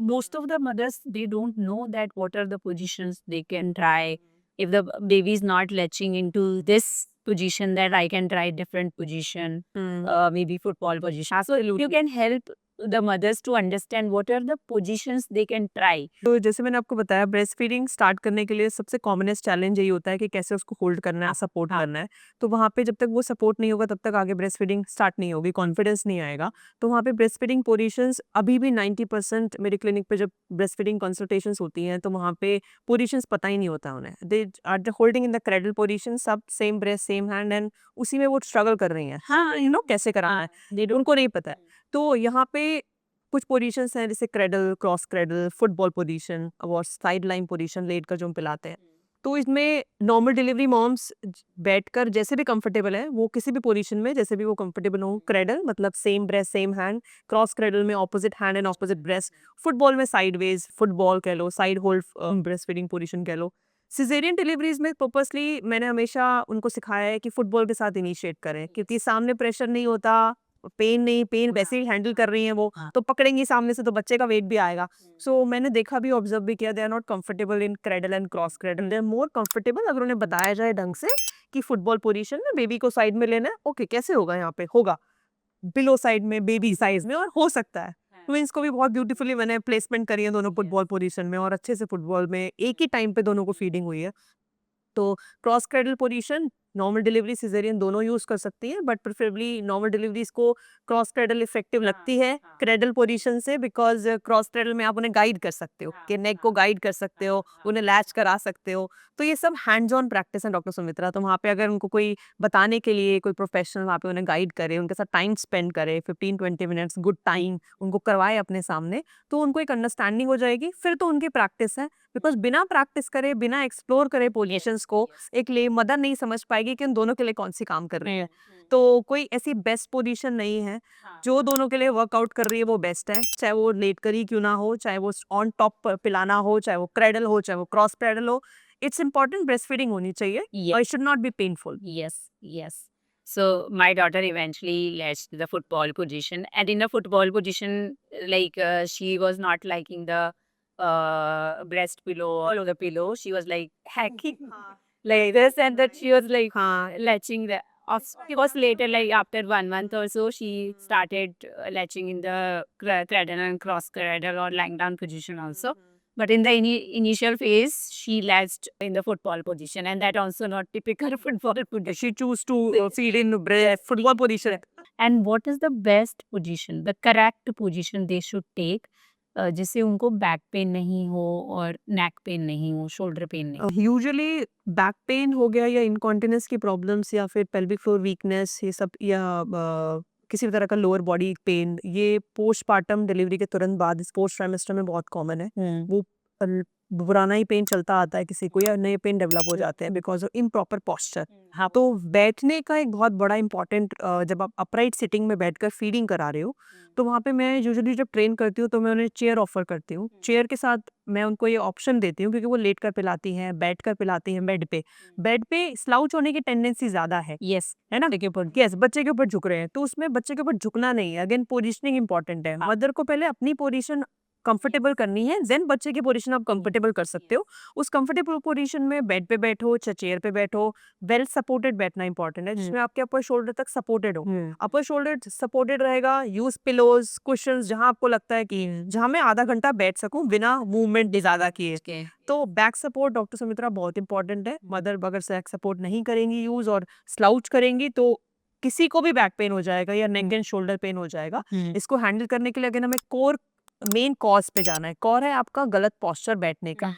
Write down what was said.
most of the mothers, they don't know that what are the positions they can try. If the baby is not latching into this position, that I can try different position, maybe football position. So you can help the mothers to understand what are the positions they can try. तो जैसे मैंने आपको बताया, breast feeding start करने के लिए सबसे commonest challenge यही होता है कि कैसे उसको होल्ड करना है, सपोर्ट करना है। तो वहाँ पे जब तक वो सपोर्ट नहीं होगा तब तक आगे ब्रेस्ट फीडिंग स्टार्ट नहीं होगी, कॉन्फिडेंस नहीं आएगा। तो वहाँ पे ब्रेस्ट फीडिंग पोजीशंस अभी भी 90% मेरे क्लिनिक पे जब ब्रेस्ट फीडिंग कंसल्टेशंस होती हैं तो वहाँ पे पोजीशंस पता ही नहीं होता उन्हें। They are holding in the cradle position, सब same breast same hand, and उसी में वो स्ट्रगल कर रही हैं। हाँ, कैसे कराना है उनको नहीं पता है। तो यहाँ पे कुछ पोजीशंस हैं जैसे cradle, cross cradle, football position और साइड लाइन पोजीशन लेट कर जो हम पिलाते हैं। तो इसमें नॉर्मल डिलीवरी मॉम्स बैठकर जैसे भी कंफर्टेबल है वो किसी भी पोजीशन में जैसे भी वो कंफर्टेबल हो, क्रेडल मतलब same breast same hand, cross cradle में opposite hand and opposite breast, football में साइडवेज फुटबॉल कह लो, side hold breast feeding position कह लो। सिजेरियन डिलीवरीज में पर्पसली मैंने हमेशा उनको सिखाया है कि फुटबॉल के साथ इनिशिएट करें, क्योंकि सामने प्रेशर नहीं होता, पेन नहीं, पेन वैसे ही हैंडल कर रही हैं वो, तो पकड़ेंगी सामने से तो बच्चे का वेट भी आएगा। सो मैंने देखा भी, ऑब्जर्व भी किया, they are not comfortable in cradle and cross cradle, they are more comfortable अगर उन्हें बताया जाए ढंग से कि फुटबॉल पोजीशन में बेबी को साइड में लेना है। ओके, कैसे होगा? यहाँ पे होगा बिलो साइड में, बेबी साइज में, और हो सकता है ट्विंस को भी बहुत ब्यूटीफुली मैंने प्लेसमेंट करी है दोनों फुटबॉल पोजीशन में, और अच्छे से फुटबॉल में एक ही टाइम पे दोनों को फीडिंग हुई है। तो cross cradle position normal delivery caesarean दोनों यूज कर सकती हैं, बट प्रेफरेबली नॉर्मल डिलीवरीज को क्रॉस क्रेडल इफेक्टिव लगती है क्रेडल पोजीशन से, बिकॉज क्रॉस क्रेडल में आप उन्हें गाइड कर सकते हो, कि नेक को गाइड कर सकते हो, उन्हें लैच करा सकते हो। तो ये सब हैंड्स ऑन प्रैक्टिस है डॉक्टर सुमित्रा। तो वहाँ पे अगर उनको कोई बताने के लिए कोई प्रोफेशनल वहाँ पे उन्हें गाइड करे, उनके साथ टाइम स्पेंड करे, 15-20 मिनट्स गुड टाइम उनको करवाए अपने सामने, तो उनको एक अंडरस्टैंडिंग हो जाएगी। फिर तो उनकी प्रैक्टिस है, बिकॉज बिना प्रैक्टिस करे, बिना एक्सप्लोर करे पोजीशंस को, एक ले मदर नहीं समझ पाएगी कि उन दोनों के लिए कौन सी काम कर रही है। तो कोई ऐसी बेस्ट पोजीशन नहीं है, जो दोनों के लिए वर्कआउट कर रही है वो बेस्ट है, चाहे वो लेट कर ही क्यों ना हो, चाहे वो ऑन टॉप पिलाना हो, चाहे वो क्रेडल हो, चाहे वो क्रॉस क्रेडल हो। इट्स इम्पोर्टेंट ब्रेस्ट फीडिंग होनी चाहिए, और it should not be painful. Yes, yes. So my daughter eventually latched the football position, and in the football position, like she was not liking the breast pillow or the pillow. She was like hacking like this, and that she was like latching the. She was later, like after 1 month or so, she started latching in the cradle and cross cradle or lying down position also. But in the initial phase, she latched in the football position, and that also not typical football position. She choose to feed in football position. And what is the best position, the correct position they should take, जिससे उनको back pain नहीं हो और neck pain नहीं हो, shoulder pain नहीं हो? Usually back pain हो गया, या इनकॉन्टिनेंस की प्रॉब्लम्स, या फिर पेल्विक फ्लोर वीकनेस, ये सब, या किसी भी तरह का लोअर बॉडी पेन, ये पोस्टपार्टम डिलीवरी के तुरंत बाद इस पोस्ट ट्राइमेस्टर में बहुत कॉमन है। वो पुराना ही पेन चलता आता है किसी को, या नए पेन डेवलप हो जाते हैं बिकॉज ऑफ इम्प्रॉपर पोस्चर। हाँ, तो बैठने का एक बहुत बड़ा इंपॉर्टेंट, जब आप अपराइट सिटिंग में बैठकर फीडिंग करा रहे हो, तो वहाँ पे मैं यूजुअली जब ट्रेन करती हूँ तो मैं उन्हें चेयर ऑफर करती हूँ। चेयर के साथ मैं उनको ये ऑप्शन देती हूँ, क्योंकि वो लेट कर पिलाती हैं, बैठ कर पिलाती हैं बेड पे। बेड पे स्लाउच होने की टेंडेंसी ज्यादा है, यस, है ना, के ऊपर, यस, बच्चे के ऊपर झुक रहे हैं, तो उसमें बच्चे के ऊपर झुकना नहीं है। अगेन पोजिशनिंग इंपॉर्टेंट है। मदर को पहले अपनी पोजीशन कंफर्टेबल करनी है, देन बच्चे की पोजीशन आप कंफर्टेबल कर सकते हो। उस कंफर्टेबल पोजीशन में बेड पे बैठो, चाहे चेयर पे बैठो, वेल सपोर्टेड बैठना इंपॉर्टेंट है, जिसमें आपके अपर शोल्डर तक सपोर्टेड हो। अपर शोल्डर सपोर्टेड रहेगा, यूज पिलोज, कुशंस, जहां आपको लगता है कि जहां मैं आधा घंटा बैठ सकूं बिना मूवमेंट ज्यादा किए। तो बैक सपोर्ट डॉक्टर सुमित्रा बहुत इंपॉर्टेंट है। मदर अगर बैक सपोर्ट नहीं करेंगी यूज, और स्लाउच करेंगी, तो किसी को भी बैक पेन हो जाएगा या नेक एंड शोल्डर पेन हो जाएगा। इसको हैंडल करने के लिए अगर हमें कोर मेन कॉज पे जाना है, कॉर है आपका गलत पोस्चर बैठने का।